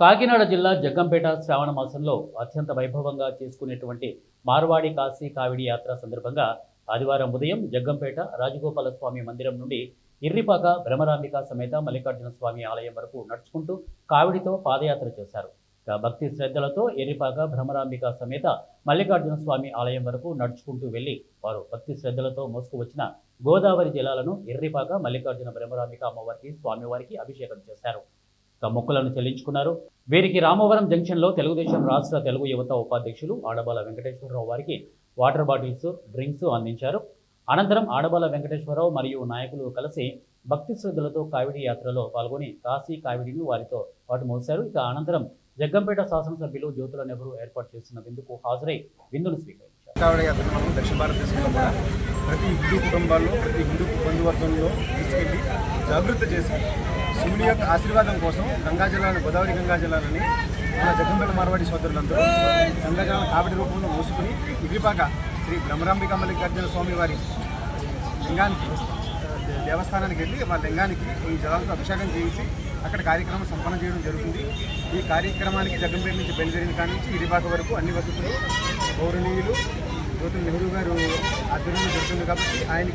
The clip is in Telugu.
కాకినాడ జిల్లా జగ్గంపేట శ్రావణ మాసంలో అత్యంత వైభవంగా చేసుకునేటువంటి మార్వాడి కాశీ కావిడి యాత్ర సందర్భంగా ఆదివారం ఉదయం జగ్గంపేట రాజగోపాల స్వామి మందిరం నుండి ఇర్రిపాక భ్రమరాంబిక సమేత మల్లికార్జున స్వామి ఆలయం వరకు నడుచుకుంటూ కావిడితో పాదయాత్ర చేశారు. భక్తి శ్రద్ధలతో ఎర్రిపాక భ్రమరాంబిక సమేత మల్లికార్జున స్వామి ఆలయం వరకు నడుచుకుంటూ వెళ్లి వారు భక్తి శ్రద్ధలతో మోసుకు వచ్చిన గోదావరి జలాలను ఎర్రిపాక మల్లికార్జున భ్రమరాంబిక అమ్మవారికి స్వామివారికి అభిషేకం చేశారు. మొక్కులను చెల్లించుకున్నారు. వీరికి రామవరం జంక్షన్లో తెలుగుదేశం రాష్ట్ర తెలుగు యువత ఉపాధ్యక్షులు ఆడబాల వెంకటేశ్వరరావు వారికి వాటర్ బాటిల్స్, డ్రింక్స్ అందించారు. అనంతరం ఆడబాల వెంకటేశ్వరరావు మరియు నాయకులు కలిసి భక్తి శ్రద్ధలతో కావిడి యాత్రలో పాల్గొని కాశీ కావిడిని వారితో పాటు మోశారు. ఇక అనంతరం జగ్గంపేట శాసనసభ్యులు జ్యోతుల నెహ్రూ ఏర్పాటు చేసిన విందుకు హాజరై విందును స్వీకరించారు. కావిడి యాత్రను మనం దక్షిణ భారతదేశంలో కూడా ప్రతి హిందూ కుటుంబాల్లో, ప్రతి హిందూ బంధువర్గంలో తీసుకెళ్లి జాగృతి చేసి శివుని యొక్క ఆశీర్వాదం కోసం గోదావరి గంగా జలాలని మన జగ్గంపేట మార్వాడి సోదరులందరూ గంగా జలాలను కావిడి రూపంలో మోసుకుని ఇర్రిపాక శ్రీ భ్రమరాంబిక మల్లికార్జున స్వామి వారి లింగానికి దేవస్థానానికి వెళ్ళి వాళ్ళ లింగానికి ఈ జలాలతో అభిషేకం చేసి అక్కడ కార్యక్రమం సంపన్నం చేయడం జరుగుతుంది. ఈ కార్యక్రమానికి జగ్గంపేట నుంచి బయలుదేరిన కాడి నుంచి ఇర్రిపాక వరకు అన్ని వసతులు గౌరవనీయులు జ్యోతుల నెహ్రూ గారు ఆధ్వర్యంలో జరుగుతుంది కాబట్టి ఆయన